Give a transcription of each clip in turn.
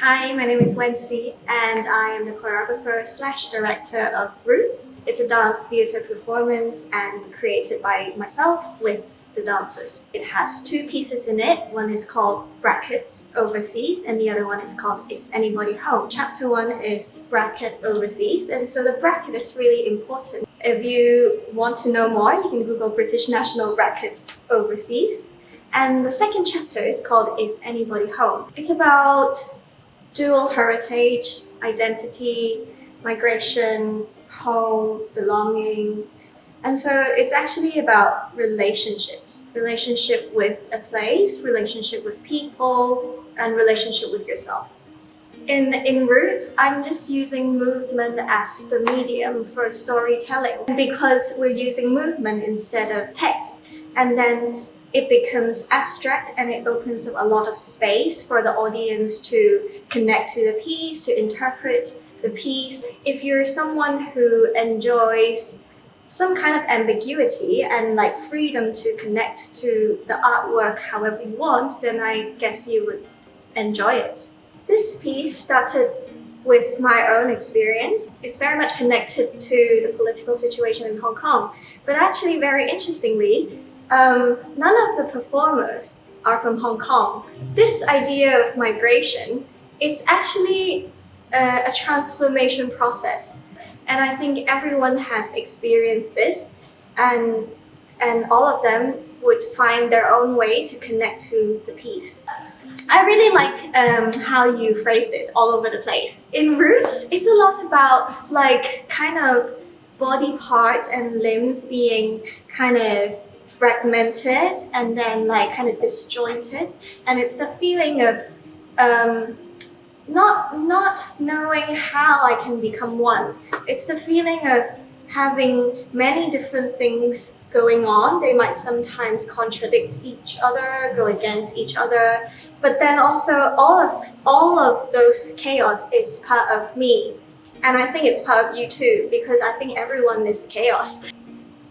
Hi, my name is Wency and I am the choreographer slash director of Roots. It's a dance theatre performance and created by myself with the dancers. It has two pieces in it. One is called Brackets Overseas and the other one is called Is Anybody Home? Chapter 1 is Bracket Overseas, and so the bracket is really important. If you want to know more, you can Google British National Brackets Overseas. And the second chapter is called Is Anybody Home? It's about dual heritage, identity, migration, home, belonging. And so it's actually about relationships. Relationship with a place, relationship with people, and relationship with yourself. In Roots, I'm just using movement as the medium for storytelling because we're using movement instead of text. And then it becomes abstract and it opens up a lot of space for the audience to connect to the piece, to interpret the piece. If you're someone who enjoys some kind of ambiguity and like freedom to connect to the artwork however you want, then I guess you would enjoy it. This piece started with my own experience. It's very much connected to the political situation in Hong Kong, but actually very interestingly, none of the performers are from Hong Kong. This idea of migration, it's actually a transformation process. And I think everyone has experienced this and all of them would find their own way to connect to the piece. I really like how you phrased it, all over the place. In Roots, it's a lot about like kind of body parts and limbs being kind of fragmented and then like kind of disjointed, and it's the feeling of not knowing how I can become one. It's the feeling of having many different things going on. They might sometimes contradict each other, go against each other, but then also all of those chaos is part of me, and I think it's part of you too, because I think everyone is chaos.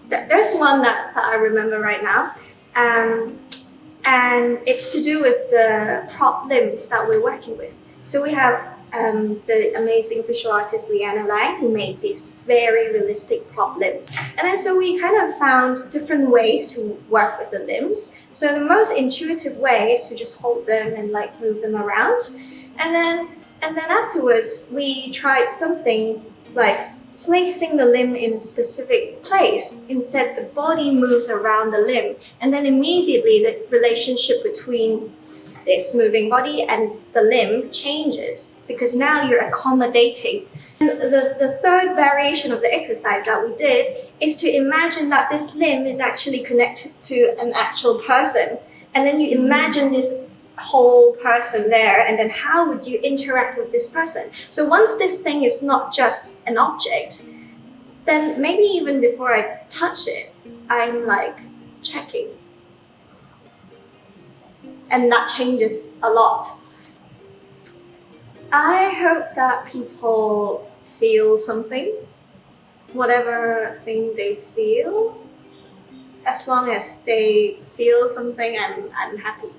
There's one that I remember right now, and it's to do with the prop limbs that we're working with. So we have the amazing visual artist Leanna Lang, who made these very realistic prop limbs. And then so we kind of found different ways to work with the limbs. So the most intuitive way is to just hold them and like move them around. And then afterwards, we tried something like placing the limb in a specific place. Instead, the body moves around the limb. And then immediately the relationship between this moving body and the limb changes because now you're accommodating. And the third variation of the exercise that we did is to imagine that this limb is actually connected to an actual person. And then you imagine this whole person there, and then how would you interact with this person? So once this thing is not just an object, then maybe even before I touch it, I'm like checking. And that changes a lot. I hope that people feel something, whatever thing they feel. As long as they feel something, I'm happy.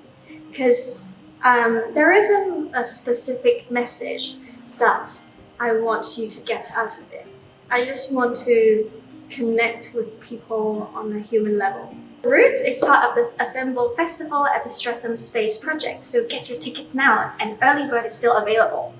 Because there isn't a specific message that I want you to get out of it. I just want to connect with people on a human level. Roots is part of the Assemble Festival at the Streatham Space Project, so get your tickets now, and early bird is still available.